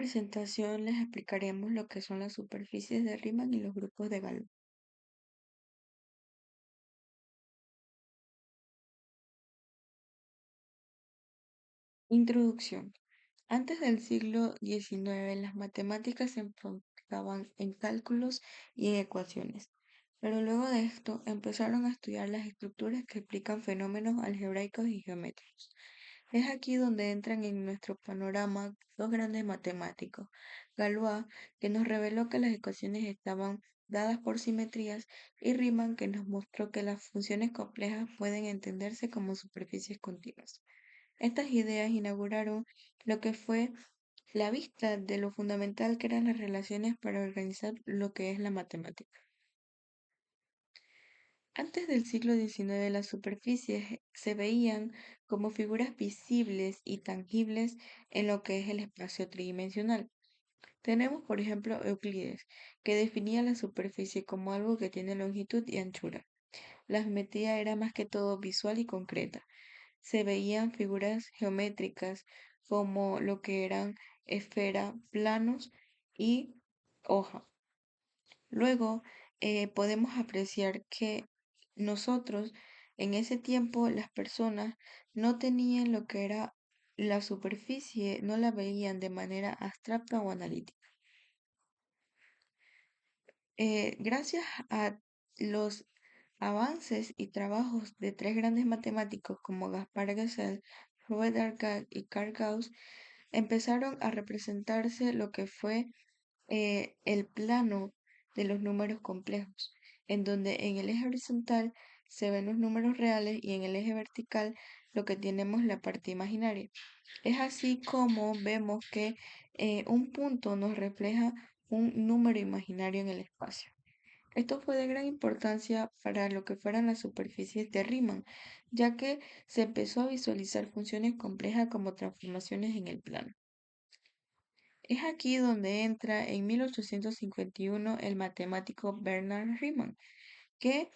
Presentación les explicaremos lo que son las superficies de Riemann y los grupos de Galois. Introducción. Antes del siglo XIX, las matemáticas se enfocaban en cálculos y en ecuaciones, pero luego de esto empezaron a estudiar las estructuras que explican fenómenos algebraicos y geométricos. Es aquí donde entran en nuestro panorama dos grandes matemáticos, Galois, que nos reveló que las ecuaciones estaban dadas por simetrías, y Riemann, que nos mostró que las funciones complejas pueden entenderse como superficies continuas. Estas ideas inauguraron lo que fue la vista de lo fundamental que eran las relaciones para organizar lo que es la matemática. Antes del siglo XIX, las superficies se veían como figuras visibles y tangibles en lo que es el espacio tridimensional. Tenemos, por ejemplo, Euclides, que definía la superficie como algo que tiene longitud y anchura. La geometría era más que todo visual y concreta. Se veían figuras geométricas como lo que eran esfera, planos y hoja. Luego podemos apreciar que nosotros en ese tiempo las personas no tenían lo que era la superficie, no la veían de manera abstracta o analítica. Gracias a los avances y trabajos de tres grandes matemáticos como Gaspar Gessel, Robert Dargach y Carl Gauss, empezaron a representarse lo que fue el plano de los números complejos, en donde en el eje horizontal se ven los números reales y en el eje vertical lo que tenemos la parte imaginaria. Es así como vemos que un punto nos refleja un número imaginario en el espacio. Esto fue de gran importancia para lo que fueran las superficies de Riemann, ya que se empezó a visualizar funciones complejas como transformaciones en el plano. Es aquí donde entra en 1851 el matemático Bernard Riemann, que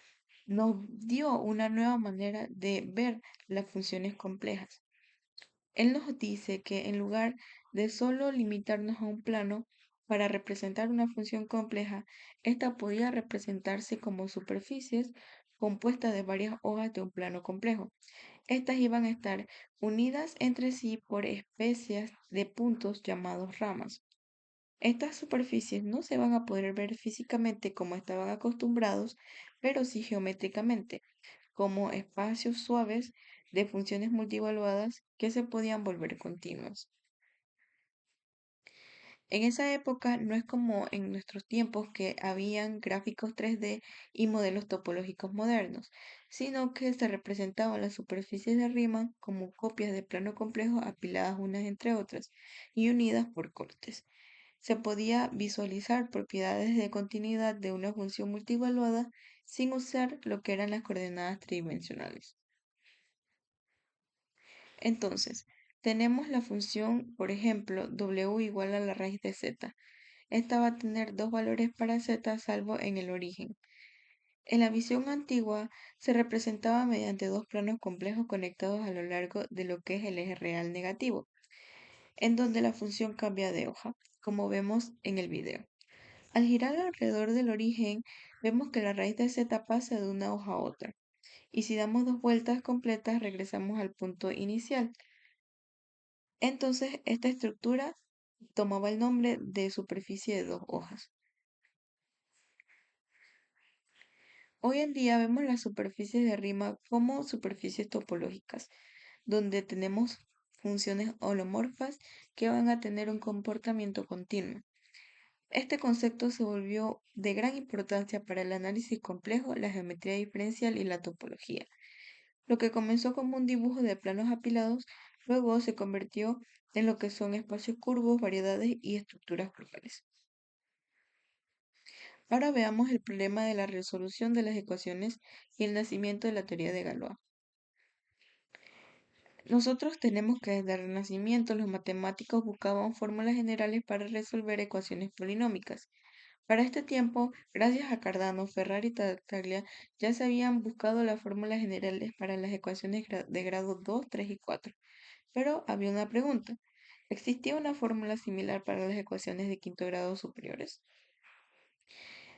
nos dio una nueva manera de ver las funciones complejas. Él nos dice que en lugar de solo limitarnos a un plano para representar una función compleja, esta podía representarse como superficies compuestas de varias hojas de un plano complejo. Estas iban a estar unidas entre sí por especies de puntos llamados ramas. Estas superficies no se van a poder ver físicamente como estaban acostumbrados, pero sí geométricamente, como espacios suaves de funciones multivaluadas que se podían volver continuos. En esa época no es como en nuestros tiempos que habían gráficos 3D y modelos topológicos modernos, sino que se representaban las superficies de Riemann como copias de plano complejo apiladas unas entre otras y unidas por cortes. Se podía visualizar propiedades de continuidad de una función multivaluada sin usar lo que eran las coordenadas tridimensionales. Entonces, tenemos la función, por ejemplo, w igual a la raíz de z. Esta va a tener dos valores para z salvo en el origen. En la visión antigua se representaba mediante dos planos complejos conectados a lo largo de lo que es el eje real negativo, en donde la función cambia de hoja, como vemos en el video. Al girar alrededor del origen, vemos que la raíz de z pasa de una hoja a otra, y si damos dos vueltas completas regresamos al punto inicial. Entonces, esta estructura tomaba el nombre de superficie de dos hojas. Hoy en día vemos las superficies de Riemann como superficies topológicas, donde tenemos funciones holomorfas que van a tener un comportamiento continuo. Este concepto se volvió de gran importancia para el análisis complejo, la geometría diferencial y la topología. Lo que comenzó como un dibujo de planos apilados, luego se convirtió en lo que son espacios curvos, variedades y estructuras grupales. Ahora veamos el problema de la resolución de las ecuaciones y el nacimiento de la teoría de Galois. Nosotros tenemos que desde el Renacimiento los matemáticos buscaban fórmulas generales para resolver ecuaciones polinómicas. Para este tiempo, gracias a Cardano, Ferrari y Tartaglia, ya se habían buscado las fórmulas generales para las ecuaciones de grado 2, 3 y 4. Pero había una pregunta. ¿Existía una fórmula similar para las ecuaciones de quinto grado superiores?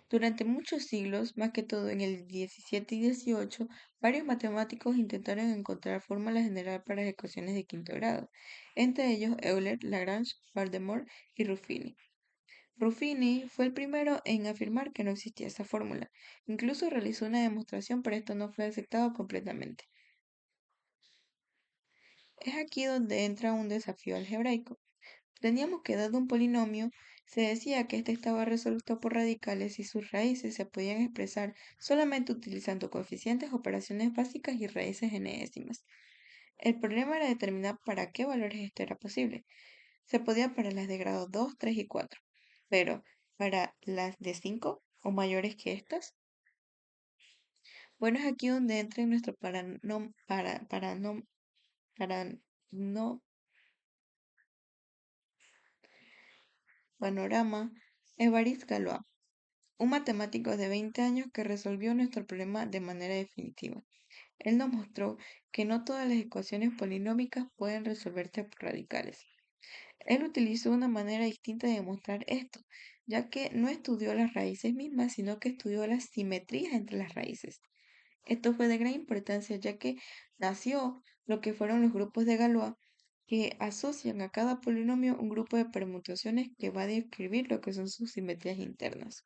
Durante muchos siglos, más que todo en el 17 y 18, varios matemáticos intentaron encontrar fórmulas generales para las ecuaciones de quinto grado, entre ellos Euler, Lagrange, Valdemar y Ruffini. Ruffini fue el primero en afirmar que no existía esa fórmula. Incluso realizó una demostración, pero esto no fue aceptado completamente. Es aquí donde entra un desafío algebraico. Teníamos que dado un polinomio, se decía que éste estaba resuelto por radicales y sus raíces se podían expresar solamente utilizando coeficientes, operaciones básicas y raíces enésimas. El problema era determinar para qué valores esto era posible. Se podía para las de grado 2, 3 y 4, pero para las de 5 o mayores que estas. Bueno, es aquí donde entra en nuestro no, panorama Évariste Galois, un matemático de 20 años que resolvió nuestro problema de manera definitiva. Él nos mostró que no todas las ecuaciones polinómicas pueden resolverse por radicales. Él utilizó una manera distinta de demostrar esto, ya que no estudió las raíces mismas, sino que estudió las simetrías entre las raíces. Esto fue de gran importancia, ya que nació lo que fueron los grupos de Galois, que asocian a cada polinomio un grupo de permutaciones que va a describir lo que son sus simetrías internas.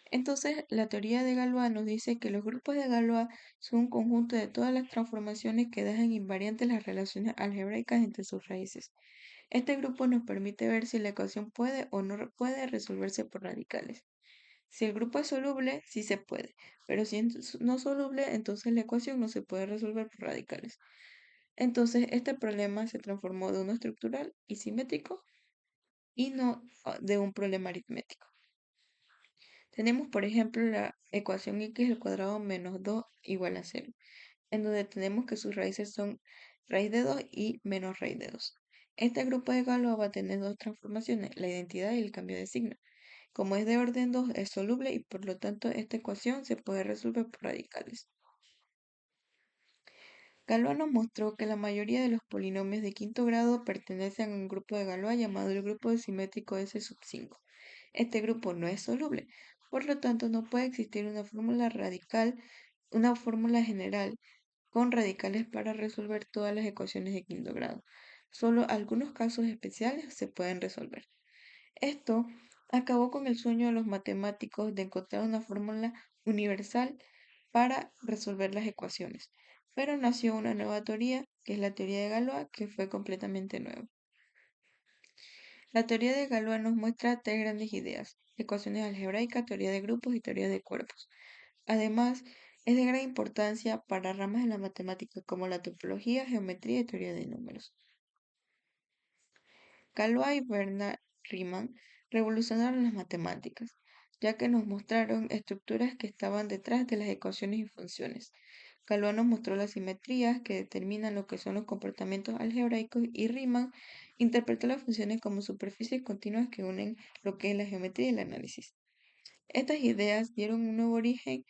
Entonces, la teoría de Galois nos dice que los grupos de Galois son un conjunto de todas las transformaciones que dejan invariantes las relaciones algebraicas entre sus raíces. Este grupo nos permite ver si la ecuación puede o no puede resolverse por radicales. Si el grupo es soluble, sí se puede, pero si es no soluble, entonces la ecuación no se puede resolver por radicales. Entonces, este problema se transformó de uno estructural y simétrico y no de un problema aritmético. Tenemos, por ejemplo, la ecuación x al cuadrado menos 2 igual a 0, en donde tenemos que sus raíces son raíz de 2 y menos raíz de 2. Este grupo de Galois va a tener dos transformaciones, la identidad y el cambio de signo. Como es de orden 2, es soluble y por lo tanto esta ecuación se puede resolver por radicales. Galois nos mostró que la mayoría de los polinomios de quinto grado pertenecen a un grupo de Galois llamado el grupo simétrico S sub 5. Este grupo no es soluble, por lo tanto no puede existir una fórmula radical, una fórmula general con radicales para resolver todas las ecuaciones de quinto grado. Solo algunos casos especiales se pueden resolver. Esto acabó con el sueño de los matemáticos de encontrar una fórmula universal para resolver las ecuaciones, pero nació una nueva teoría, que es la teoría de Galois, que fue completamente nueva. La teoría de Galois nos muestra tres grandes ideas: ecuaciones algebraicas, teoría de grupos y teoría de cuerpos. Además, es de gran importancia para ramas de la matemática como la topología, geometría y teoría de números. Galois y Bernard Riemann revolucionaron las matemáticas, ya que nos mostraron estructuras que estaban detrás de las ecuaciones y funciones. Galois nos mostró las simetrías que determinan lo que son los comportamientos algebraicos y Riemann interpretó las funciones como superficies continuas que unen lo que es la geometría y el análisis. Estas ideas dieron un nuevo origen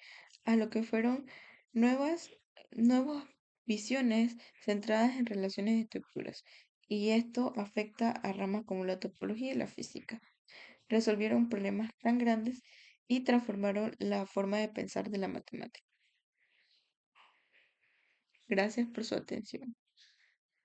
a lo que fueron nuevas, nuevas visiones centradas en relaciones de estructuras, y esto afecta a ramas como la topología y la física. Resolvieron problemas tan grandes y transformaron la forma de pensar de la matemática. Gracias por su atención.